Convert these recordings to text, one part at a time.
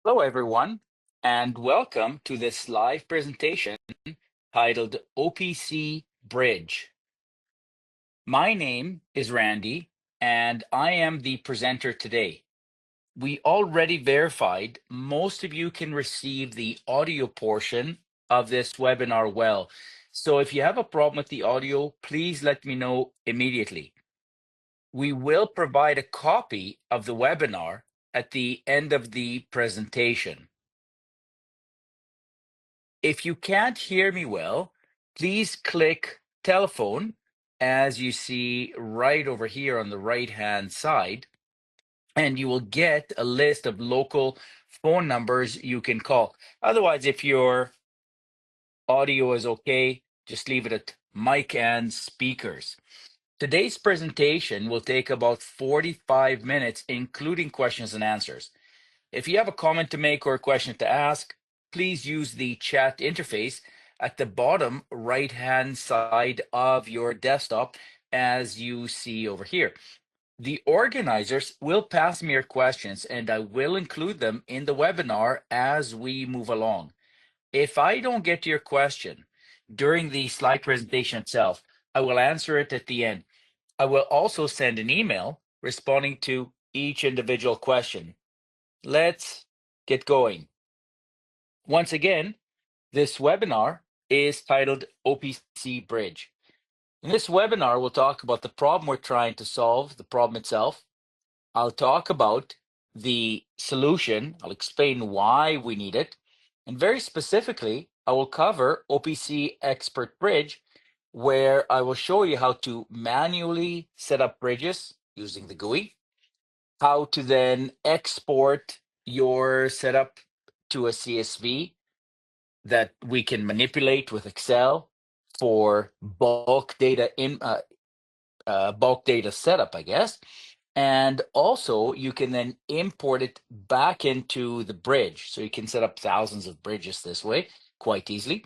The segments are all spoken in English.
Hello, everyone, and welcome to this live presentation titled OPC Bridge. My name is Randy, and I am the presenter today. We already verified most of you can receive the audio portion of this webinar well. So if you have a problem with the audio, please let me know immediately. We will provide a copy of the webinar at the end of the presentation. If you can't hear me well, please click telephone as you see right over here on the right-hand side, and you will get a list of local phone numbers you can call. Otherwise, if your audio is okay, just leave it at mic and speakers. Today's presentation will take about 45 minutes, including questions and answers. If you have a comment to make or a question to ask, please use the chat interface at the bottom right-hand side of your desktop as you see over here. The organizers will pass me your questions and I will include them in the webinar as we move along. If I don't get to your question during the slide presentation itself, I will answer it at the end. I will also send an email responding to each individual question. Let's get going. Once again, this webinar is titled OPC Bridge. In this webinar, we'll talk about the problem we're trying to solve, the problem itself. I'll talk about the solution. I'll explain why we need it. And very specifically, I will cover OPC Expert Bridge, where I will show you how to manually set up bridges using the GUI, how to then export your setup to a CSV that we can manipulate with Excel for bulk data bulk data setup, I guess. And also you can then import it back into the bridge. So you can set up thousands of bridges this way quite easily.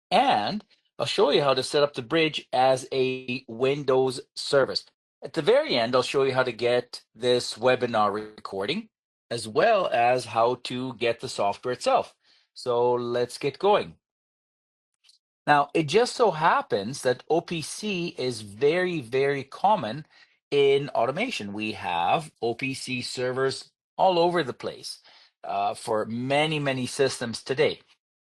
And I'll show you how to set up the bridge as a Windows service. At the very end, I'll show you how to get this webinar recording, as well as how to get the software itself. So let's get going. Now, it just so happens that OPC is very, very common in automation. We have OPC servers all over the place for many, many systems today.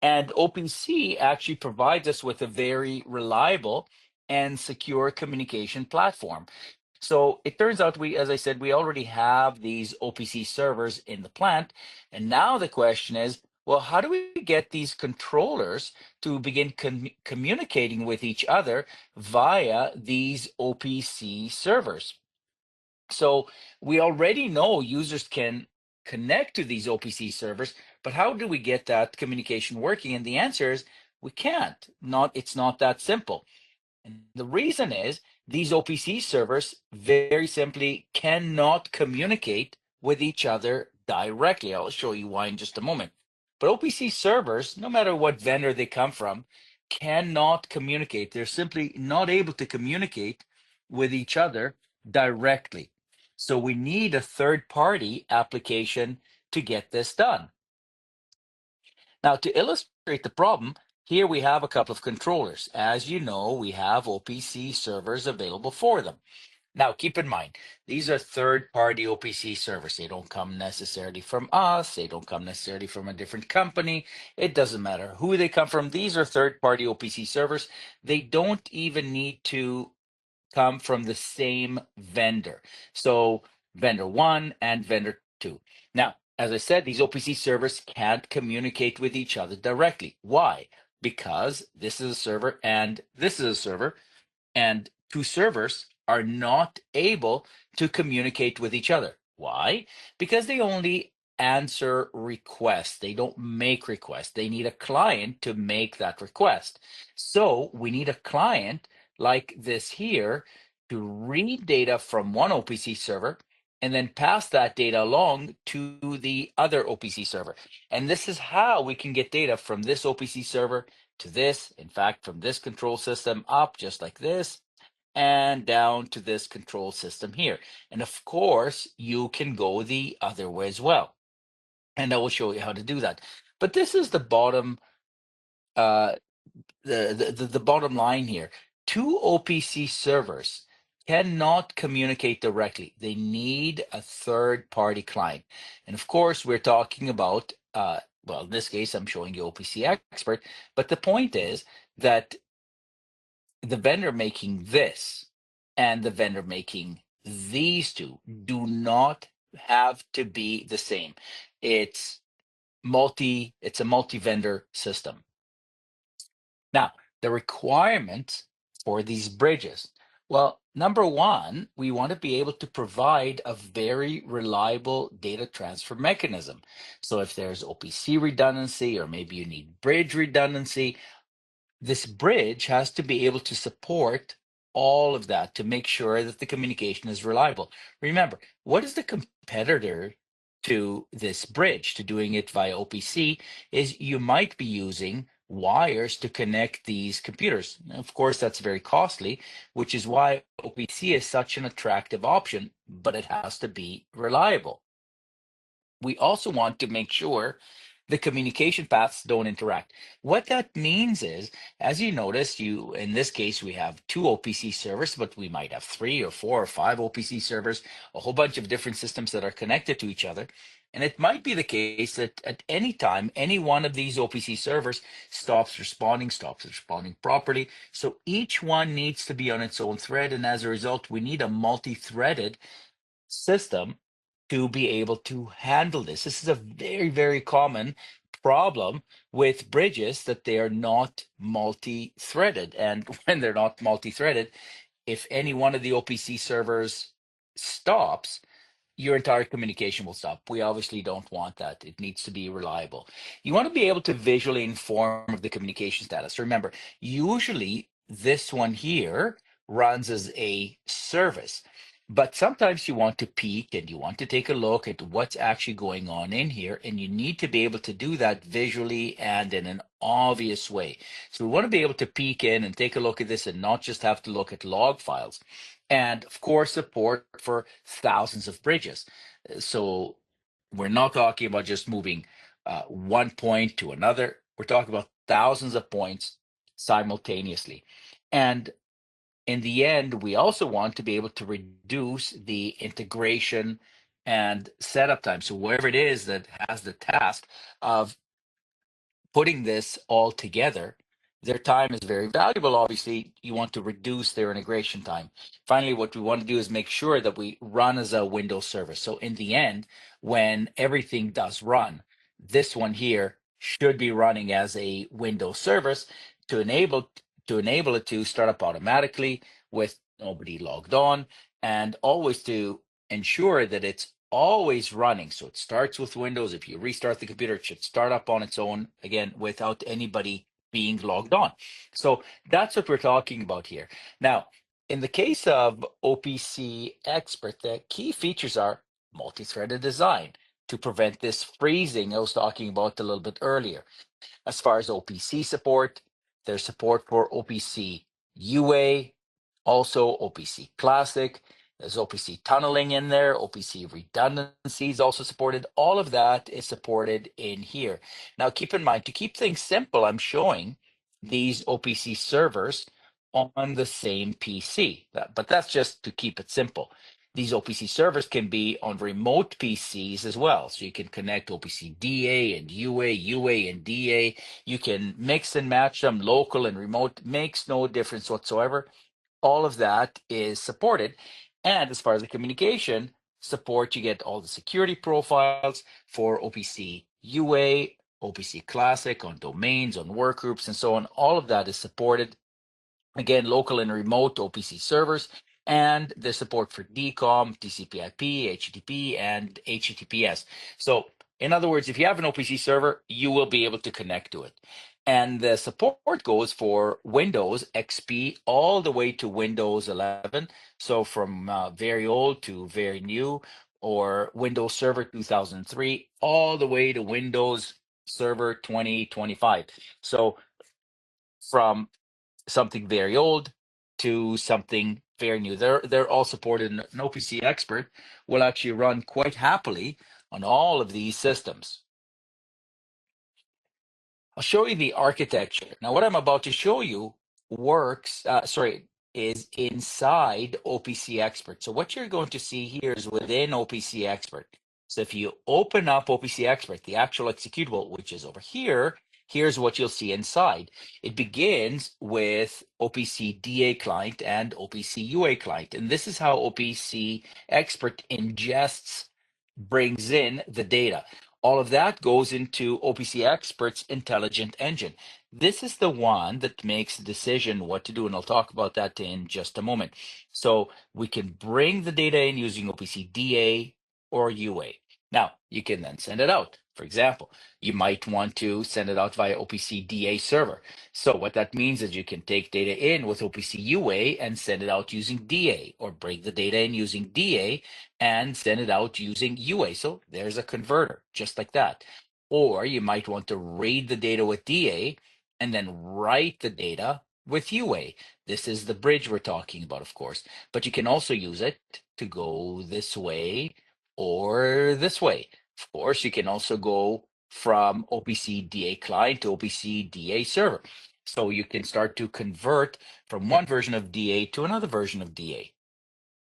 And OPC actually provides us with a very reliable and secure communication platform. So it turns out as I said, we already have these OPC servers in the plant. And now the question is, well, how do we get these controllers to begin communicating with each other via these OPC servers? So we already know users can connect to these OPC servers, but how do we get that communication working? And the answer is we can't. It's not that simple. And the reason is these OPC servers very simply cannot communicate with each other directly. I'll show you why in just a moment. But OPC servers, no matter what vendor they come from, cannot communicate. They're simply not able to communicate with each other directly. So we need a third-party application to get this done. Now, to illustrate the problem, here we have a couple of controllers. As you know, we have OPC servers available for them. Now, keep in mind, these are third-party OPC servers. They don't come necessarily from us. They don't come necessarily from a different company. It doesn't matter who they come from. These are third-party OPC servers. They don't even need to come from the same vendor. So vendor one and vendor two. Now, as I said, these OPC servers can't communicate with each other directly. Why? Because this is a server and this is a server, and two servers are not able to communicate with each other. Why? Because they only answer requests. They don't make requests. They need a client to make that request. So we need a client like this here to read data from one OPC server and then pass that data along to the other OPC server. And this is how we can get data from this OPC server to this, in fact, from this control system up just like this, and down to this control system here. And of course, you can go the other way as well. and I will show you how to do that. But this is the bottom, uh, the bottom line here. Two OPC servers cannot communicate directly. They need a third party client. And of course, we're talking about, well, in this case, I'm showing you OPC Expert, but the point is that the vendor making this and the vendor making these two do not have to be the same. It's it's a multi-vendor system. Now, the requirements for these bridges. Well, number one, we want to be able to provide a very reliable data transfer mechanism. So if there's OPC redundancy, or maybe you need bridge redundancy, this bridge has to be able to support all of that to make sure that the communication is reliable. Remember, what is the competitor to this bridge, to doing it via OPC, is you might be using wires to connect these computers. Of course, that's very costly, which is why OPC is such an attractive option, but it has to be reliable. We also want to make sure the communication paths don't interact. What that means is, as you notice, in this case, we have two OPC servers, but we might have 3 or 4 or 5 OPC servers, a whole bunch of different systems that are connected to each other. And it might be the case that at any time, any one of these OPC servers stops responding properly. So each one needs to be on its own thread. And as a result, we need a multi-threaded system to be able to handle this. This is a very, very common problem with bridges, that they are not multi-threaded. And when they're not multi-threaded, if any one of the OPC servers stops, your entire communication will stop. We obviously don't want that. It needs to be reliable. You want to be able to visually inform of the communication status. Remember, usually this one here runs as a service, but sometimes you want to peek and you want to take a look at what's actually going on in here, and you need to be able to do that visually and in an obvious way. So we want to be able to peek in and take a look at this and not just have to look at log files. And of course, support for thousands of bridges. So we're not talking about just moving one point to another. We're talking about thousands of points simultaneously. And in the end, we also want to be able to reduce the integration and setup time. So whoever it is that has the task of putting this all together, their time is very valuable. Obviously, you want to reduce their integration time. Finally, what we want to do is make sure that we run as a Windows service. So in the end, when everything does run, this one here should be running as a Windows service to enable it to start up automatically with nobody logged on, and always to ensure that it's always running. So it starts with Windows. If you restart the computer, it should start up on its own again without anybody being logged on. So that's what we're talking about here. Now, in the case of OPC Expert, the key features are multi-threaded design to prevent this freezing I was talking about a little bit earlier. As far as OPC support, there's support for OPC UA, also OPC Classic. There's OPC tunneling in there. OPC redundancy is also supported. All of that is supported in here. Now, keep in mind, to keep things simple, I'm showing these OPC servers on the same PC. But that's just to keep it simple. These OPC servers can be on remote PCs as well. So you can connect OPC DA and UA, UA and DA. You can mix and match them, local and remote. Makes no difference whatsoever. All of that is supported. And as far as the communication support, you get all the security profiles for OPC UA, OPC Classic on domains, on workgroups, and so on. All of that is supported. Again, local and remote OPC servers, and the support for DCOM, TCP/IP, HTTP, and HTTPS. So in other words, if you have an OPC server, you will be able to connect to it. And the support goes for Windows XP all the way to Windows 11. So from very old to very new, or Windows Server 2003, all the way to Windows Server 2025. So from something very old to something very new. They're all supported. An OPC Expert will actually run quite happily on all of these systems. I'll show you the architecture. Now, what I'm about to show you is inside OPC Expert. So what you're going to see here is within OPC Expert. So if you open up OPC Expert, the actual executable, which is over here, here's what you'll see inside. It begins with OPC DA client and OPC UA client. And this is how OPC Expert ingests, brings in the data. All of that goes into OPC Expert's intelligent engine. This is the one that makes the decision what to do, and I'll talk about that in just a moment. So we can bring the data in using OPC DA or UA. Now, you can then send it out. For example, you might want to send it out via OPC DA server. So what that means is you can take data in with OPC UA and send it out using DA, or bring the data in using DA and send it out using UA. So there's a converter, just like that. Or you might want to read the data with DA and then write the data with UA. This is the bridge we're talking about, of course, but you can also use it to go this way or this way. Of course, you can also go from OPC DA client to OPC DA server. So you can start to convert from one version of DA to another version of DA.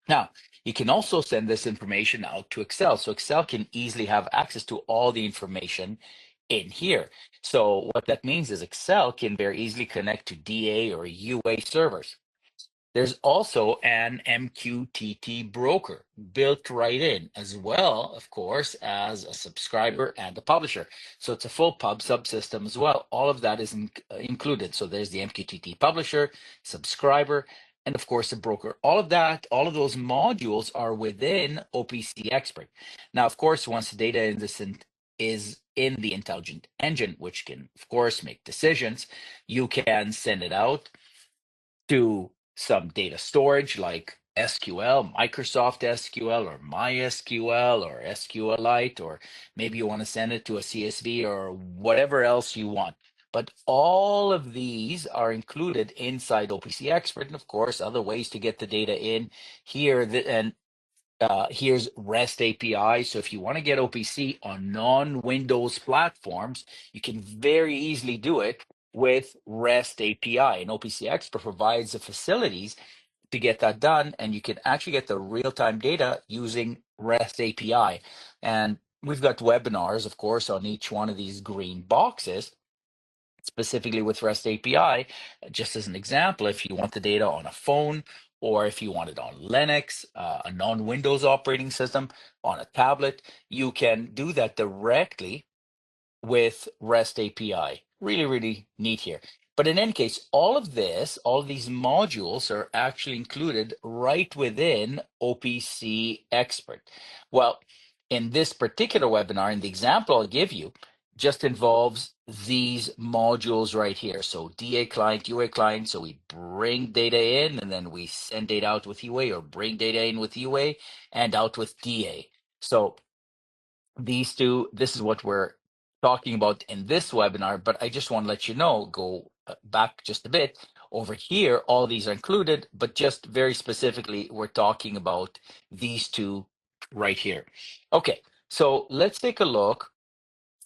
Now, you can also send this information out to Excel. So Excel can easily have access to all the information in here. So what that means is Excel can very easily connect to DA or UA servers. There's also an MQTT broker built right in, as well, of course, as a subscriber and a publisher. So it's a full pub subsystem as well. All of that is included. So there's the MQTT publisher, subscriber, and of course, a broker. All of that, all of those modules are within OPC Expert. Now, of course, once the data in this is in the intelligent engine, which can, of course, make decisions, you can send it out to some data storage like SQL, Microsoft SQL, or MySQL, or SQLite, or maybe you want to send it to a CSV or whatever else you want. But all of these are included inside OPC Expert, and of course, other ways to get the data in here. Here's REST API. So if you want to get OPC on non-Windows platforms, you can very easily do it with REST API. And OPC Expert provides the facilities to get that done, and you can actually get the real-time data using REST API. And we've got webinars, of course, on each one of these green boxes, specifically with REST API. Just as an example, if you want the data on a phone, or if you want it on Linux, a non-Windows operating system, on a tablet, you can do that directly with REST API. Really, really neat here. But in any case, all of this, all of these modules are actually included right within OPC Expert. Well, in this particular webinar, in the example I'll give you, just involves these modules right here. So DA client, UA client. So we bring data in and then we send data out with UA, or bring data in with UA and out with DA. So these two, this is what we're talking about in this webinar, but I just want to let you know, go back just a bit. Over here, all these are included, but just very specifically, we're talking about these two right here. Okay, so let's take a look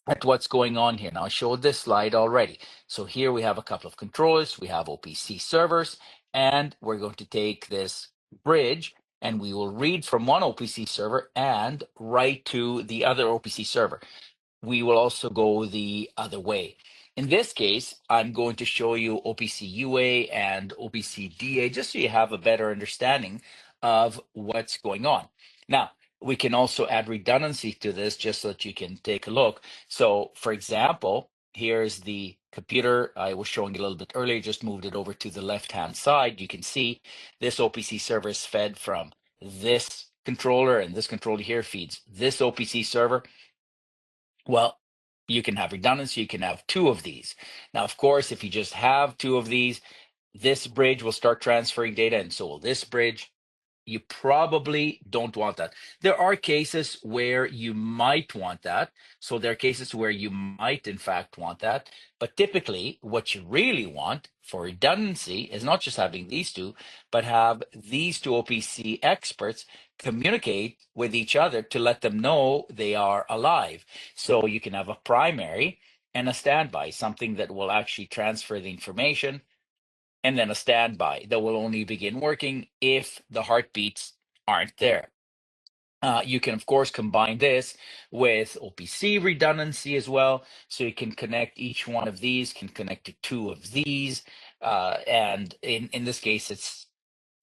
at what's going on here. Now, I showed this slide already. So here we have a couple of controllers, we have OPC servers, and we're going to take this bridge and we will read from one OPC server and write to the other OPC server. We will also go the other way. In this case, I'm going to show you OPC UA and OPC DA, just so you have a better understanding of what's going on. Now, we can also add redundancy to this just so that you can take a look. So, for example, here's the computer I was showing you a little bit earlier, just moved it over to the left-hand side. You can see this OPC server is fed from this controller, and this controller here feeds this OPC server. Well, you can have redundancy, you can have two of these. Now, of course, if you just have two of these, this bridge will start transferring data, and so will this bridge. You probably don't want that. There are cases where you might want that. So there are cases where you might, in fact, want that. But typically, what you really want for redundancy is not just having these two, but have these two OPC experts communicate with each other to let them know they are alive. So you can have a primary, and a standby, something that will actually transfer the information, and then a standby that will only begin working if the heartbeats aren't there. You can, of course, combine this with OPC redundancy as well. So you can connect each one of these, can connect to two of these. And in this case, it's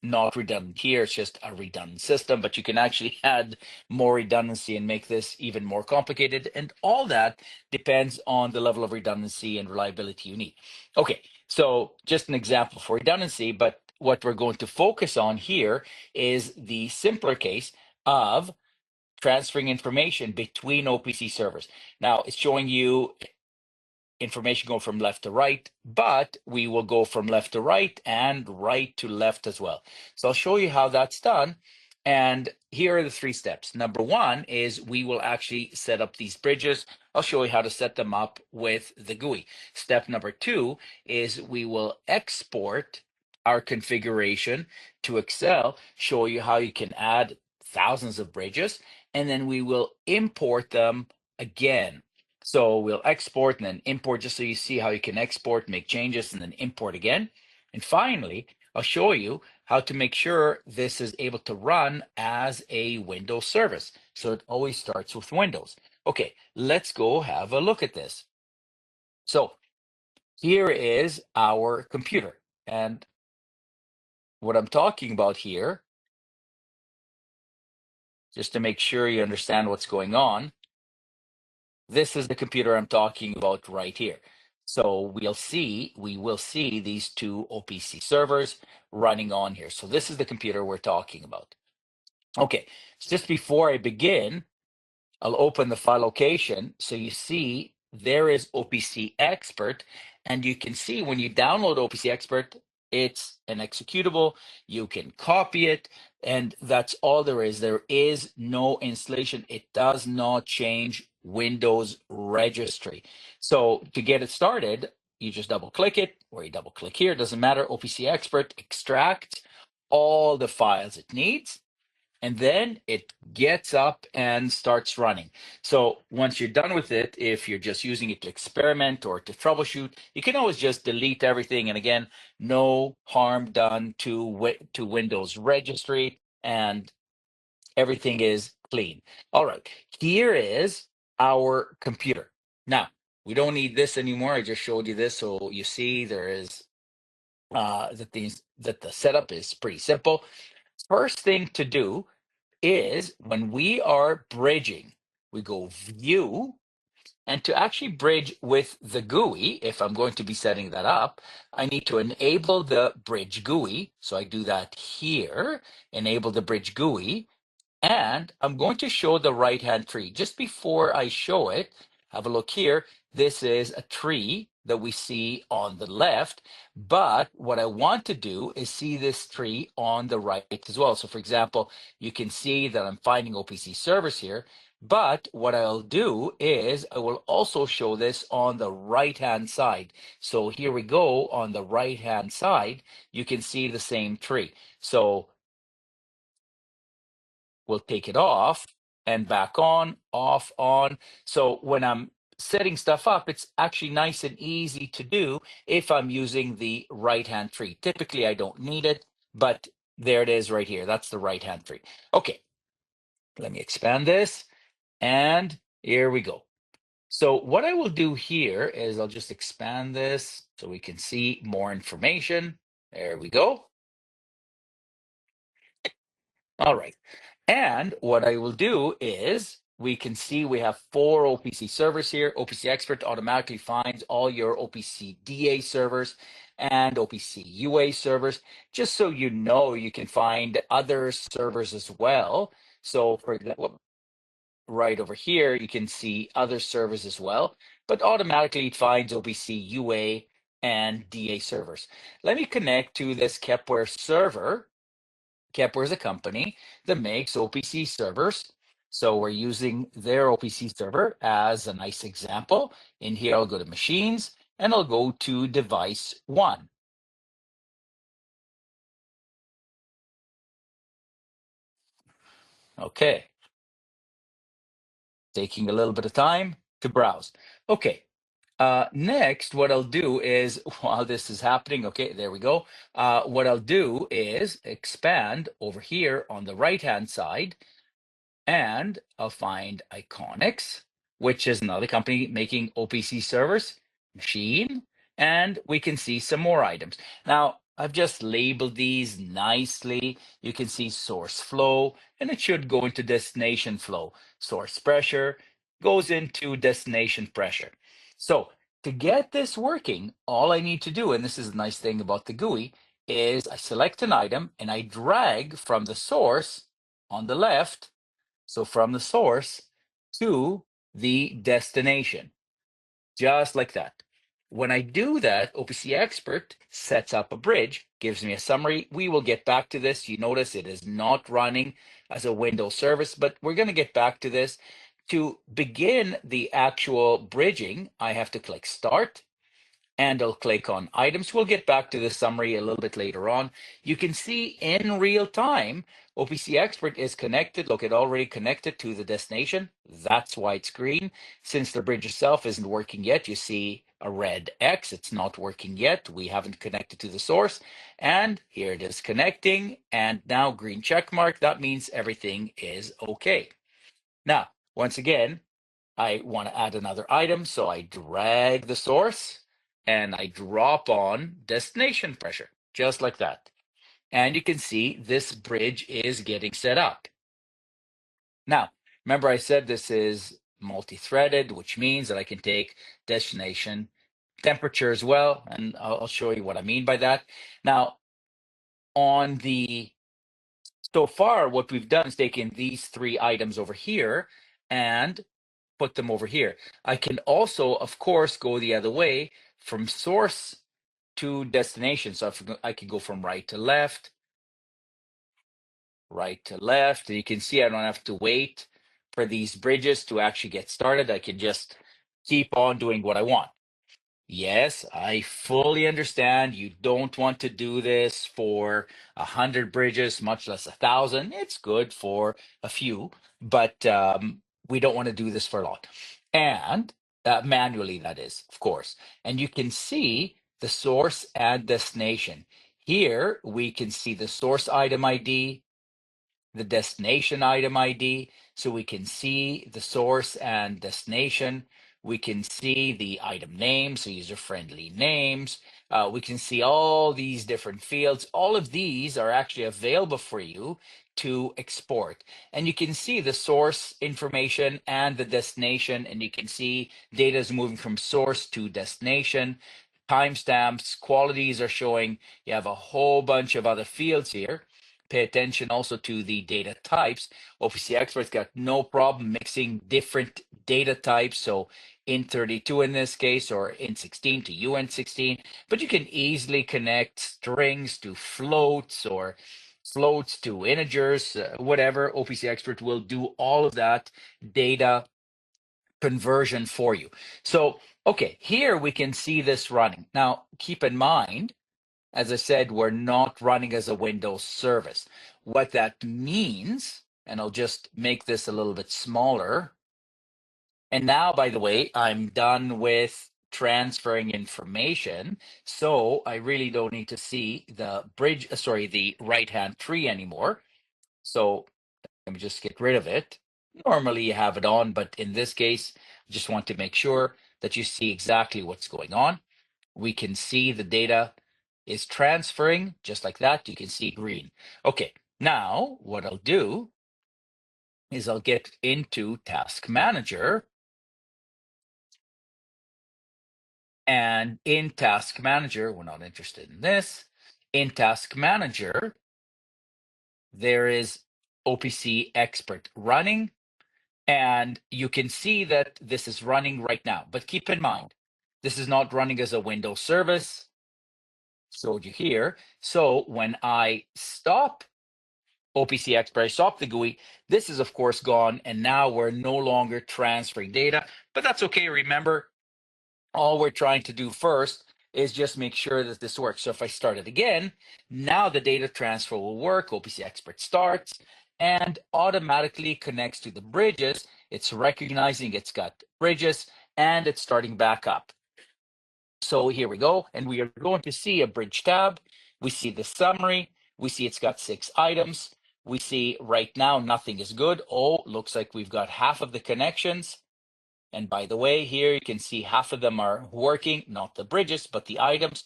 not redundant here, it's just a redundant system, but you can actually add more redundancy and make this even more complicated. And all that depends on the level of redundancy and reliability you need. Okay, so just an example for redundancy, but what we're going to focus on here is the simpler case of transferring information between OPC servers. Now it's showing you information going from left to right, but we will go from left to right and right to left as well. So I'll show you how that's done. And here are the 3 steps. Number 1 is we will actually set up these bridges. I'll show you how to set them up with the GUI. Step number 2 is we will export our configuration to Excel, show you how you can add thousands of bridges, and then we will import them again. So we'll export and then import, just so you see how you can export, make changes, and then import again. And finally, I'll show you how to make sure this is able to run as a Windows service. So it always starts with Windows. Okay, let's go have a look at this. So here is our computer. And what I'm talking about here, just to make sure you understand what's going on, this is the computer I'm talking about right here. So we will see these 2 OPC servers running on here. So this is the computer we're talking about. Okay, just before I begin, I'll open the file location. So you see there is OPC Expert, and you can see when you download OPC Expert, it's an executable. You can copy it, and that's all there is. There is no installation. It does not change Windows registry. So to get it started, you just double click it, or you double click here, doesn't matter. OPC Expert extracts all the files it needs, and then it gets up and starts running. So once you're done with it, if you're just using it to experiment or to troubleshoot, you can always just delete everything. And again, no harm done to Windows registry, and everything is clean. All right, here is our computer. Now, we don't need this anymore. I just showed you this. So you see there is that the setup is pretty simple. First thing to do is when we are bridging, we go view, and to actually bridge with the GUI, if I'm going to be setting that up, I need to enable the bridge GUI. So I do that here, enable the bridge GUI, and I'm going to show the right-hand tree. Just before I show it, have a look here. This is a tree that we see on the left, but what I want to do is see this tree on the right as well. So for example, you can see that I'm finding OPC servers here, but what I'll do is I will also show this on the right-hand side. So here we go on the right-hand side, you can see the same tree. So we'll take it off and back on, off, on. So when I'm setting stuff up, it's actually nice and easy to do if I'm using the right-hand tree. Typically, I don't need it, but there it is right here. That's the right-hand tree. Okay, let me expand this, and here we go. So what I will do here is I'll just expand this so we can see more information. There we go. All right. And what I will do is we can see we have 4 OPC servers here. OPC Expert automatically finds all your OPC DA servers and OPC UA servers. Just so you know, you can find other servers as well. So for example, right over here, you can see other servers as well, but automatically it finds OPC UA and DA servers. Let me connect to this Kepware server. Kepware is a company that makes OPC servers. So we're using their OPC server as a nice example. In here, I'll go to machines and I'll go to device 1. Okay. Taking a little bit of time to browse. Okay. Next, what I'll do is, while this is happening, okay, there we go. What I'll do is expand over here on the right-hand side, and I'll find Iconics, which is another company making OPC servers, machine, and we can see some more items. Now, I've just labeled these nicely. You can see source flow, and it should go into destination flow. Source pressure goes into destination pressure. So to get this working, all I need to do, and this is the nice thing about the GUI, is I select an item and I drag from the source on the left, so from the source to the destination, just like that. When I do that, OPC Expert sets up a bridge, gives me a summary. We will get back to this. You notice it is not running as a Windows service, but we're going to get back to this. To begin the actual bridging, I have to click Start, and I'll click on items. We'll get back to the summary a little bit later on. You can see in real time, OPC Expert is connected. Look, it already connected to the destination. That's why it's green. Since the bridge itself isn't working yet, you see a red X. It's not working yet. We haven't connected to the source. And here it is connecting. And now green check mark. That means everything is okay. Now, once again, I want to add another item, so I drag the source and I drop on destination pressure, just like that. And you can see this bridge is getting set up. Now, remember I said this is multi-threaded, which means that I can take destination temperature as well, and I'll show you what I mean by that. Now, on the so far, what we've done is taken these three items over here and put them over here. I can also, of course, go the other way from source to destination. So if I can go from right to left, and you can see I don't have to wait for these bridges to actually get started. I can just keep on doing what I want. Yes, I fully understand. You don't want to do this for 100 bridges, much less 1,000. It's good for a few, but we don't want to do this for a lot. And manually, that is, of course. And you can see the source and destination. Here, we can see the source item ID, the destination item ID, so we can see the source and destination. We can see the item name, so user-friendly names. We can see all these different fields. All of these are actually available for you to export. And you can see the source information and the destination, and you can see data is moving from source to destination. Timestamps, qualities are showing. You have a whole bunch of other fields here. Pay attention also to the data types. OPC Expert's got no problem mixing different data types. So int32 in this case, or int16 to uint16, but you can easily connect strings to floats or floats to integers, whatever. OPC Expert will do all of that data conversion for you. So, okay, here we can see this running. Now, keep in mind, as I said, we're not running as a Windows service. What that means, and I'll just make this a little bit smaller. And now, by the way, I'm done with transferring information. So I really don't need to see the bridge, the right-hand tree anymore. So let me just get rid of it. Normally you have it on, but in this case, I just want to make sure that you see exactly what's going on. We can see the data is transferring just like that. You can see green. Okay, now what I'll do is I'll get into Task Manager. And in Task Manager, we're not interested in this. In Task Manager, there is OPC Expert running. And you can see that this is running right now. But keep in mind, this is not running as a Windows service. Showed you here. So when I stop OPC Expert, I stop the GUI, this is of course gone, and now we're no longer transferring data, but that's okay. Remember, all we're trying to do first is just make sure that this works. So if I start it again, now the data transfer will work. OPC Expert starts and automatically connects to the bridges. It's recognizing it's got bridges and it's starting back up. So here we go, and we are going to see a bridge tab. We see the summary. We see it's got 6 items. We see right now nothing is good. Oh, looks like we've got half of the connections. And by the way, here you can see half of them are working, not the bridges, but the items.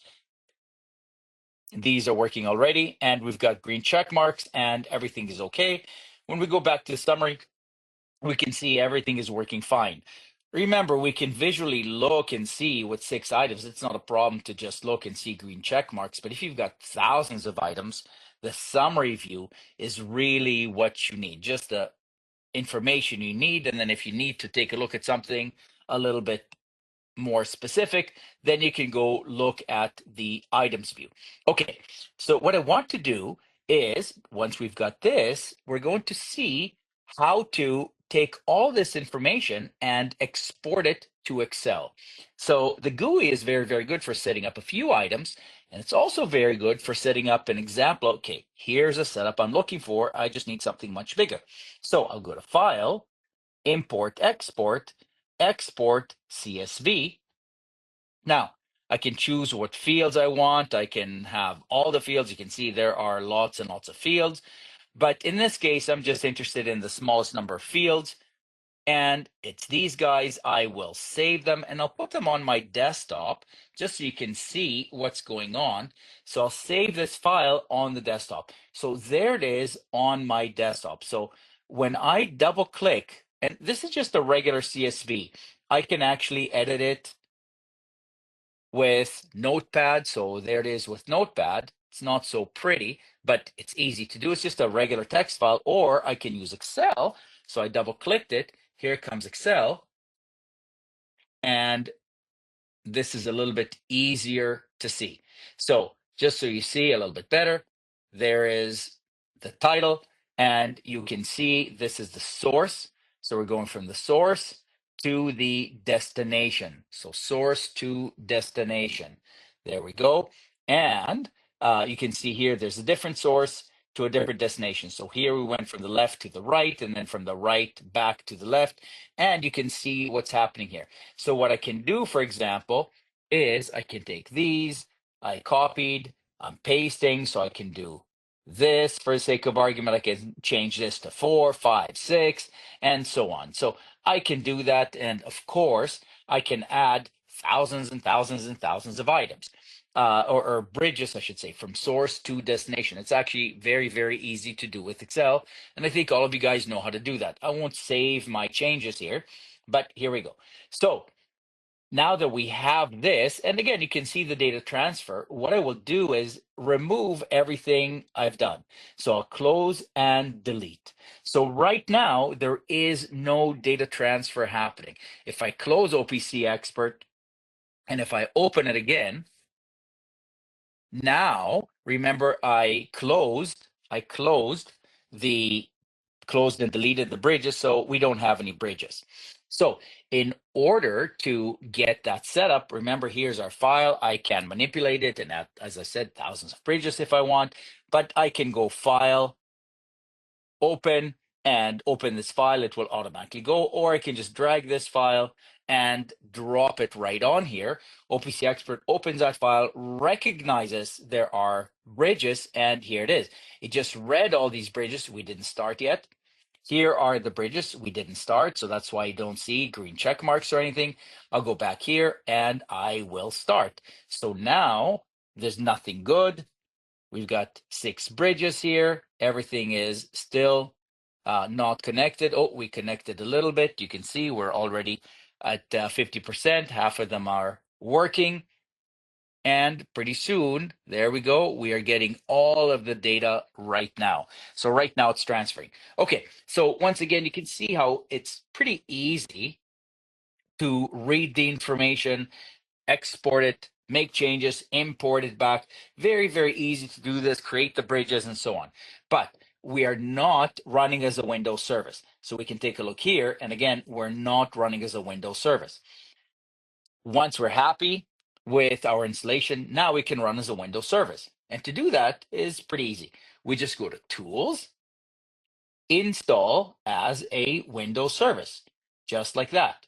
These are working already, and we've got green check marks, and everything is okay. When we go back to the summary, we can see everything is working fine. Remember, we can visually look and see with 6 items. It's not a problem to just look and see green check marks. But if you've got thousands of items, the summary view is really what you need, just the information you need. And then if you need to take a look at something a little bit more specific, then you can go look at the items view. Okay, so what I want to do is, once we've got this, we're going to see how to take all this information and export it to Excel. So the GUI is very, very good for setting up a few items, and it's also very good for setting up an example. Okay, here's a setup I'm looking for. I just need something much bigger. So I'll go to File, Import, Export, Export CSV. Now, I can choose what fields I want. I can have all the fields. You can see there are lots and lots of fields. But in this case, I'm just interested in the smallest number of fields. And it's these guys. I will save them and I'll put them on my desktop just so you can see what's going on. So I'll save this file on the desktop. So there it is on my desktop. So when I double click, and this is just a regular CSV, I can actually edit it with Notepad. So there it is with Notepad. It's not so pretty, but it's easy to do. It's just a regular text file, or I can use Excel. So I double clicked it. Here comes Excel. And this is a little bit easier to see. So just so you see a little bit better, there is the title, and you can see this is the source. So we're going from the source to the destination. So source to destination. There we go. And you can see here there's a different source to a different destination. So here we went from the left to the right, and then from the right back to the left. And you can see what's happening here. So what I can do, for example, is I can take these, I copied, I'm pasting, so I can do this for the sake of argument. I can change this to 4, 5, 6, and so on. So I can do that. And of course, I can add thousands and thousands and thousands of items. Or bridges, I should say, from source to destination. It's actually very, very easy to do with Excel. And I think all of you guys know how to do that. I won't save my changes here, but here we go. So now that we have this, and again, you can see the data transfer, what I will do is remove everything I've done. So I'll close and delete. So right now, there is no data transfer happening. If I close OPC Expert, and if I open it again, now, remember I closed the closed and deleted the bridges, so we don't have any bridges. So in order to get that set up, remember here's our file. I can manipulate it and add, as I said, thousands of bridges if I want, but I can go File, Open, and open this file. It will automatically go, or I can just drag this file and drop it right on here. OPC Expert opens that file, recognizes there are bridges, and here it is. It just read all these bridges. We didn't start yet. Here are the bridges we didn't start, so that's why you don't see green check marks or anything. I'll go back here and I will start. So now there's nothing good. We've got 6 bridges here. Everything is still not connected. Oh, we connected a little bit. You can see we're already at 50%. Half of them are working. And pretty soon, there we go. We are getting all of the data right now. So right now it's transferring. Okay, so once again, you can see how it's pretty easy to read the information, export it, make changes, import it back. Very, very easy to do this, create the bridges and so on. But we are not running as a Windows service. So we can take a look here. And again, we're not running as a Windows service. Once we're happy with our installation, now we can run as a Windows service. And to do that is pretty easy. We just go to Tools, Install as a Windows service, just like that.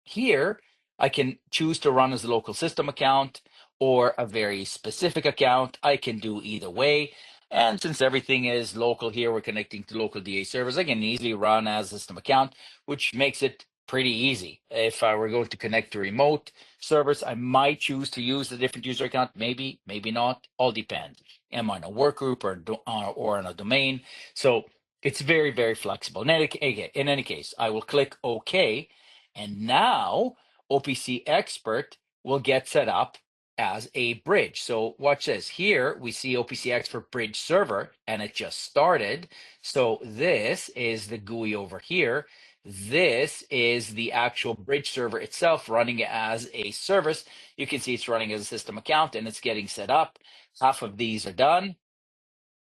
Here, I can choose to run as a local system account or a very specific account. I can do either way. And since everything is local here, we're connecting to local DA servers. I can easily run as a system account, which makes it pretty easy. If I were going to connect to remote servers, I might choose to use a different user account. Maybe, maybe not. All depends. Am I in a work group or in a domain? So it's very, very flexible. In any case, I will click OK. And now OPC Expert will get set up as a bridge. So watch this. Here we see OPC Expert Bridge Server, and it just started. So this is the GUI over here. This is the actual bridge server itself running as a service. You can see it's running as a system account and it's getting set up. Half of these are done.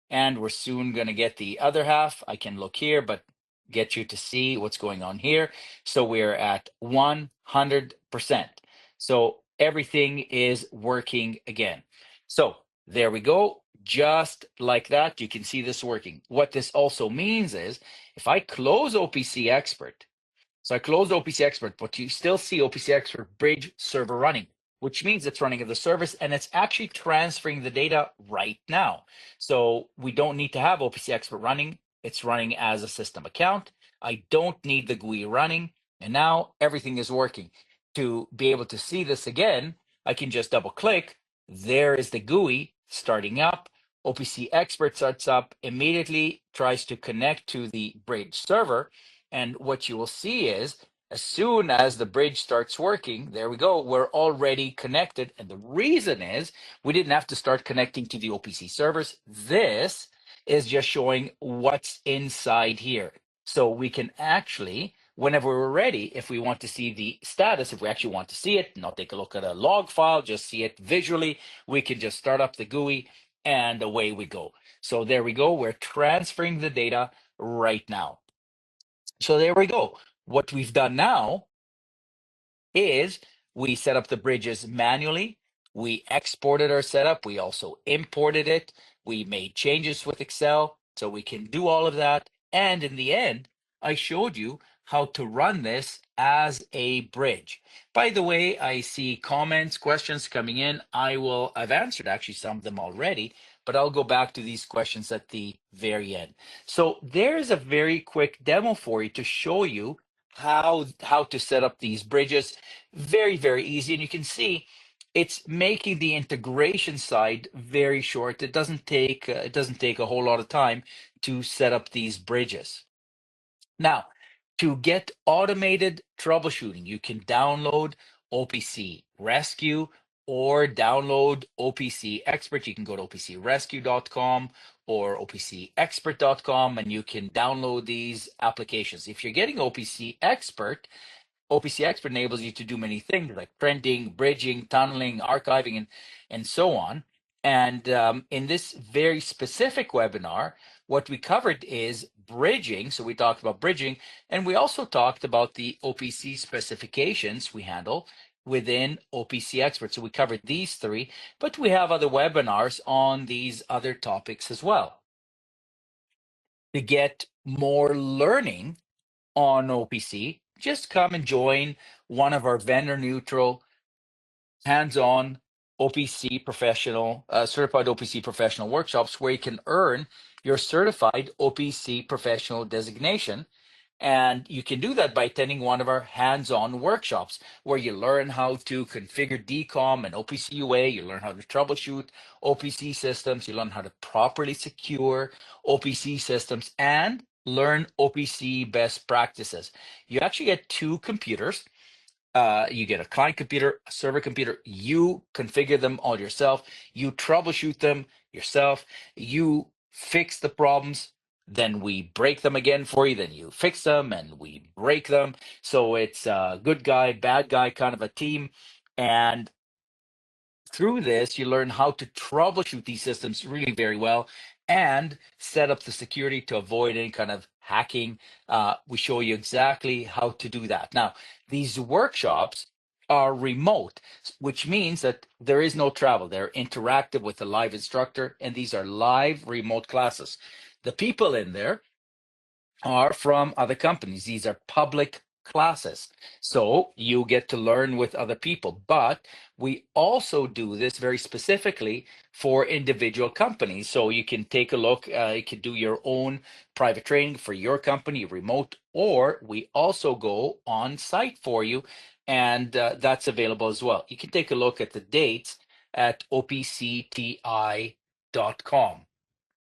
And we're soon going to get the other half. I can look here, but get you to see what's going on here. So we're at 100%. So everything is working again. So there we go. Just like that, you can see this working. What this also means is if I close OPC Expert, so I closed OPC Expert, but you still see OPC Expert Bridge server running, which means it's running as a service and it's actually transferring the data right now. So we don't need to have OPC Expert running. It's running as a system account. I don't need the GUI running. And now everything is working. To be able to see this again, I can just double click. There is the GUI starting up. OPC Expert starts up, immediately tries to connect to the Bridge server. And what you will see is as soon as the bridge starts working, there we go, we're already connected. And the reason is we didn't have to start connecting to the OPC servers. This is just showing what's inside here. So we can actually, whenever we're ready, if we want to see the status, if we actually want to see it, not take a look at a log file, just see it visually, we can just start up the GUI and away we go. So there we go. We're transferring the data right now. So there we go. What we've done now is we set up the bridges manually. We exported our setup. We also imported it. We made changes with Excel so we can do all of that. And in the end, I showed you how to run this as a bridge. By the way, I see comments, questions coming in. I've answered actually some of them already, but I'll go back to these questions at the very end. So there's a very quick demo for you to show you how to set up these bridges. Very, very easy. And you can see it's making the integration side very short. It doesn't take a whole lot of time to set up these bridges. Now, to get automated troubleshooting, you can download OPC Rescue or download OPC Expert. You can go to opcrescue.com or opcexpert.com and you can download these applications. If you're getting OPC Expert enables you to do many things like trending, bridging, tunneling, archiving, and so on. And in this very specific webinar, what we covered is bridging. So we talked about bridging, and we also talked about the OPC specifications we handle within OPC Expert. So we covered these three, but we have other webinars on these other topics as well. To get more learning on OPC, just come and join one of our vendor neutral, hands-on OPC professional, certified OPC professional workshops where you can earn your certified OPC professional designation. And you can do that by attending one of our hands-on workshops where you learn how to configure DCOM and OPC UA, you learn how to troubleshoot OPC systems, you learn how to properly secure OPC systems, and learn OPC best practices. You actually get two computers. You get a client computer, a server computer. You configure them all yourself. You troubleshoot them yourself. You fix the problems. Then we break them again for you. Then you fix them and we break them. So it's a good guy, bad guy kind of a team. And through this, you learn how to troubleshoot these systems really very well and set up the security to avoid any kind of hacking. We show you exactly how to do that. Now, these workshops are remote, which means that there is no travel. They're interactive with the live instructor, and these are live remote classes. The people in there are from other companies. These are public classes. So you get to learn with other people. But we also do this very specifically for individual companies. So you can take a look, you can do your own private training for your company, remote, or we also go on site for you. And that's available as well. You can take a look at the dates at opcti.com.